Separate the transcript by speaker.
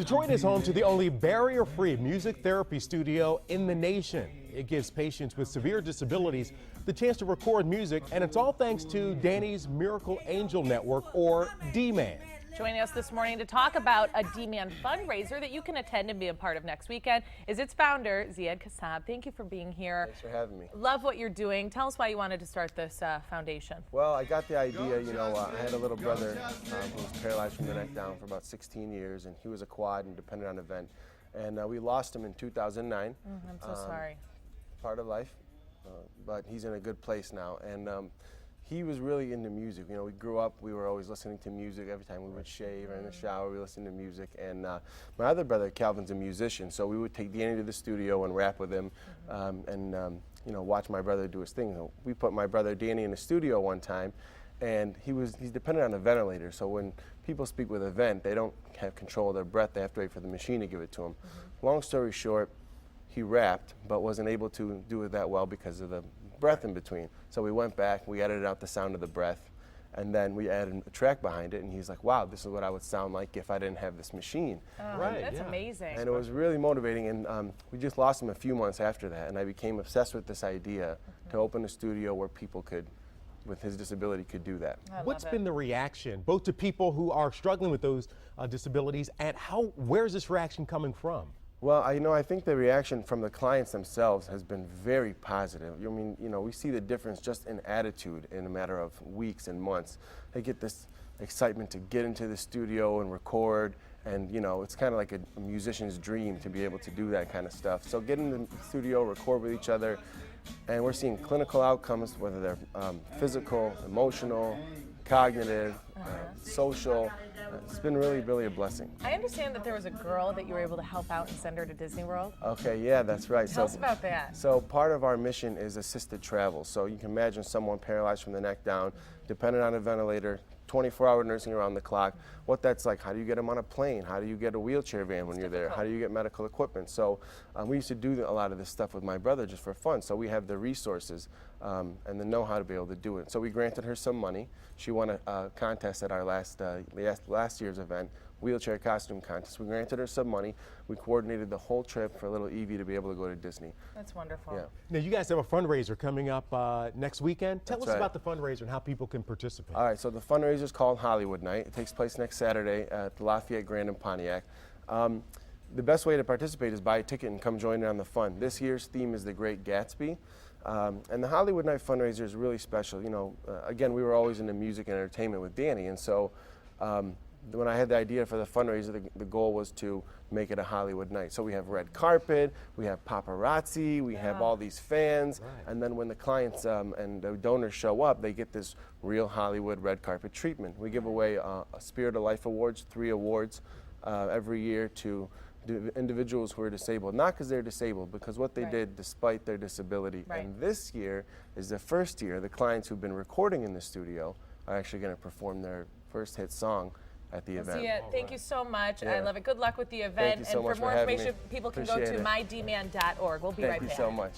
Speaker 1: Detroit is home to the only barrier-free music therapy studio in the nation. It gives patients with severe disabilities the chance to record music, and it's all thanks to Danny's Miracle Angel Network, or D-Man.
Speaker 2: Joining us this morning to talk about a D-Man fundraiser that you can attend and be a part of next weekend is its founder, Ziad Kassab. Thank you for being here.
Speaker 3: Thanks for having me.
Speaker 2: Love what you're doing. Tell us why you wanted to start this foundation.
Speaker 3: Well, I got the idea, I had a little brother who was paralyzed from the neck down for about 16 years, and he was a quad and dependent on a vent. And we lost him in 2009.
Speaker 2: I'm so sorry.
Speaker 3: Part of life, but he's in a good place now. And he was really into music. We grew up, we were always listening to music. Every time we would shave or in the shower, we listened to music. And my other brother, Calvin's a musician, so we would take Danny to the studio and rap with him and watch my brother do his thing. We put my brother Danny in the studio one time, and he's dependent on a ventilator. So when people speak with a vent, they don't have control of their breath. They have to wait for the machine to give it to them. Long story short, he rapped, but wasn't able to do it that well because of the breath in between. So we went back, we edited out the sound of the breath, and then we added a track behind it, and he's like, wow, this is what I would sound like if I didn't have this machine.
Speaker 2: Oh, right, that's amazing.
Speaker 3: And it was really motivating, and we just lost him a few months after that, and I became obsessed with this idea to open a studio where people could, with his disability, could do that.
Speaker 1: What's been the reaction, both to people who are struggling with those disabilities, and where's this reaction coming from?
Speaker 3: Well, I think the reaction from the clients themselves has been very positive. We see the difference just in attitude in a matter of weeks and months. They get this excitement to get into the studio and record, and it's kind of like a musician's dream to be able to do that kind of stuff. So get in the studio, record with each other, and we're seeing clinical outcomes, whether they're physical, emotional, cognitive, social. It's been really, really a blessing.
Speaker 2: I understand that there was a girl that you were able to help out and send her to Disney World.
Speaker 3: Okay, yeah, that's right.
Speaker 2: Tell us about that.
Speaker 3: So part of our mission is assisted travel. So you can imagine someone paralyzed from the neck down, dependent on a ventilator, 24-hour nursing around the clock. What that's like, how do you get them on a plane? How do you get a wheelchair van when you're there? How do you get medical equipment? So we used to do a lot of this stuff with my brother just for fun. So we have the resources and the know-how to be able to do it. So we granted her some money. She won a contest at our last year's event, wheelchair costume contest. We granted her some money. We coordinated the whole trip for little Evie to be able to go to Disney.
Speaker 2: That's wonderful.
Speaker 3: Yeah.
Speaker 1: Now, you guys have a fundraiser coming up next weekend. Tell us
Speaker 3: right.
Speaker 1: about the fundraiser and how people can participate.
Speaker 3: All right, so the fundraiser is called Hollywood Night. It takes place next Saturday at the Lafayette Grand in Pontiac. The best way to participate is buy a ticket and come join in on the fun. This year's theme is The Great Gatsby. And the Hollywood Night fundraiser is really special. Again, we were always into music and entertainment with Danny, and so when I had the idea for the fundraiser, the goal was to make it a Hollywood night. So we have red carpet, we have paparazzi, we have all these fans, and then when the clients and the donors show up, they get this real Hollywood red carpet treatment. We give away a Spirit of Life Awards, 3 awards every year to individuals who are disabled, not because they're disabled, because what they did despite their disability. And this year is the first year the clients who've been recording in the studio are actually going to perform their first hit song at the event.
Speaker 2: Ziad, thank you so much.
Speaker 3: Yeah.
Speaker 2: I love it. Good luck with the event.
Speaker 3: Thank you so
Speaker 2: and
Speaker 3: much
Speaker 2: for more
Speaker 3: having
Speaker 2: information,
Speaker 3: me.
Speaker 2: people can
Speaker 3: Appreciate
Speaker 2: go to
Speaker 3: it.
Speaker 2: mydman.org. We'll be right back.
Speaker 3: Thank you so much.